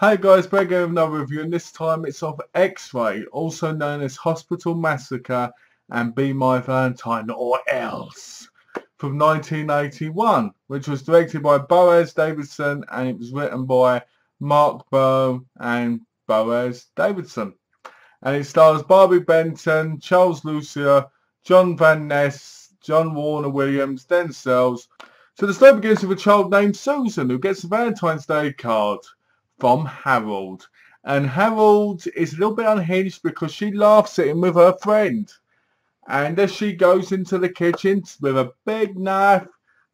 Hey guys, back again with another review, and this time it's of X-Ray, also known as Hospital Massacre and Be My Valentine or Else, from 1981, which was directed by Boaz Davidson and it was written by Mark Bowe and Boaz Davidson. And it stars Barbie Benton, Charles Lucia, John Van Ness, John Warner Williams, Denzel's. So the story begins with a child named Susan who gets a Valentine's Day card from Harold, and Harold is a little bit unhinged because she laughs at him with her friend, and as she goes into the kitchen with a big knife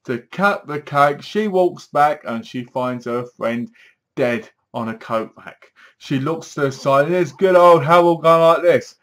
to cut the cake, she walks back and she finds her friend dead on a coat rack. She looks to the side and there's good old Harold going like this.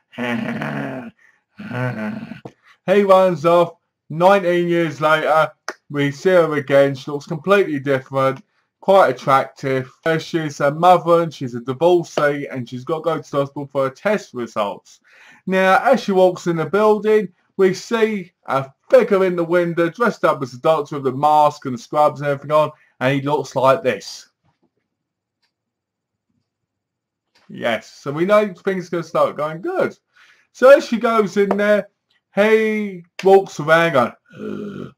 He runs off. 19 years later we see her again. She looks completely different, quite attractive. She's a mother and she's a divorcee and she's got to go to the hospital for her test results. Now, as she walks in the building, we see a figure in the window dressed up as a doctor with the mask and the scrubs and everything on, and he looks like this. Yes, so we know things are going to start going good. So as she goes in there, he walks around going,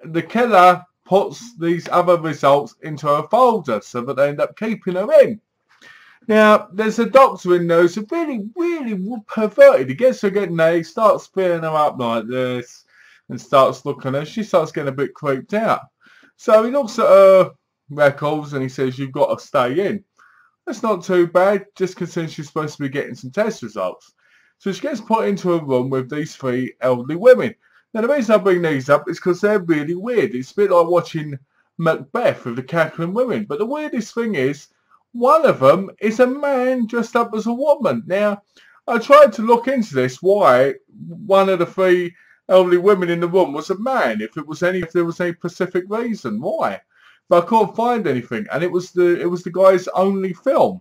the killer puts these other results into her folder so that they end up keeping her in. Now, there's a doctor in there who's really perverted. He gets her getting there, he starts spearing her up like this and starts looking at her. She starts getting a bit creeped out. So he looks at her records and he says, "You've got to stay in." That's not too bad, just considering she's supposed to be getting some test results. So she gets put into a room with these three elderly women. Now, the reason I bring these up is because they're really weird. It's a bit like watching Macbeth with the cackling women. But the weirdest thing is, one of them is a man dressed up as a woman. Now, I tried to look into this, why one of the three elderly women in the room was a man, if there was any specific reason why. But I couldn't find anything, and it was the guy's only film.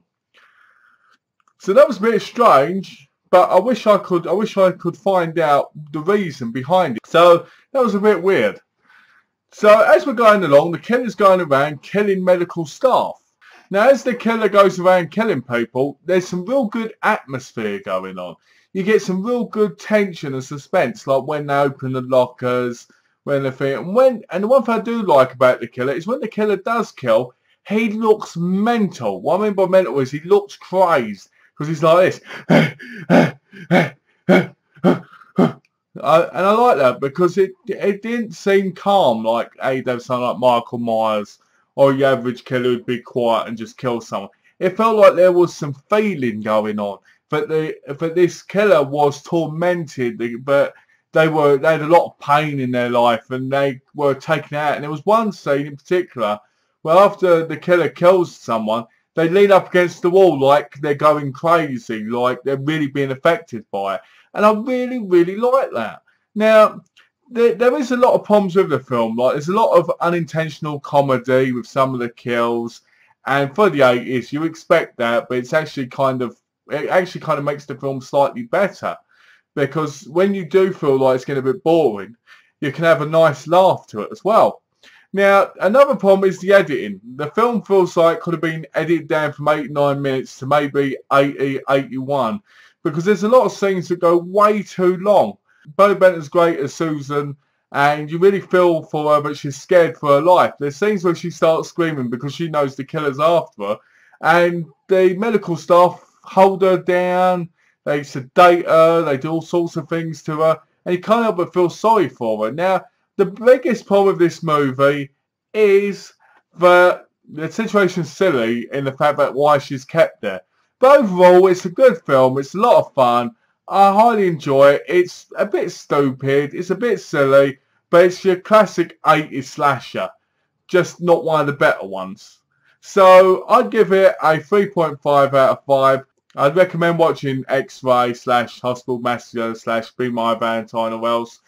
So that was a bit strange. But I wish I could find out the reason behind it. So that was a bit weird. So as we're going along, the killer's going around killing medical staff. Now as the killer goes around killing people, there's some real good atmosphere going on. You get some real good tension and suspense, like when they open the lockers, and the one thing I do like about the killer is when the killer does kill, he looks mental. What I mean by mental is he looks crazed. Because he's like this. And I like that because it didn't seem calm like something like Michael Myers or your average killer who'd be quiet and just kill someone. It felt like there was some feeling going on. But this killer was tormented, but they had a lot of pain in their life and they were taken out. And there was one scene in particular where after the killer kills someone, they lean up against the wall like they're going crazy, like they're really being affected by it. And I really like that. Now, there is a lot of problems with the film. Like, there's a lot of unintentional comedy with some of the kills. And for the 80s, you expect that, but it actually kind of makes the film slightly better. Because when you do feel like it's getting a bit boring, you can have a nice laugh to it as well. Now, another problem is the editing. The film feels like it could have been edited down from 89 minutes to maybe 80, 81, because there's a lot of scenes that go way too long. Barbie Benton's great as Susan, and you really feel for her, but she's scared for her life. There's scenes where she starts screaming because she knows the killer's after her, and the medical staff hold her down, they sedate her, they do all sorts of things to her, and you can't help but feel sorry for her. Now, the biggest problem with this movie is that the situation's silly in the fact that why she's kept there. But overall, it's a good film. It's a lot of fun. I highly enjoy it. It's a bit stupid. It's a bit silly. But it's your classic 80s slasher. Just not one of the better ones. So I'd give it a 3.5 out of 5. I'd recommend watching X-Ray / Hospital Massacre / Be My Valentine or Else.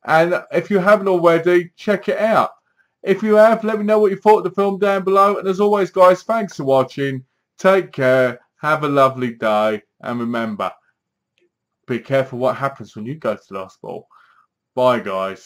And if you haven't already, check it out. If you have, let me know what you thought of the film down below. And as always, guys, thanks for watching. Take care. Have a lovely day. And remember, be careful what happens when you go to the hospital. Bye, guys.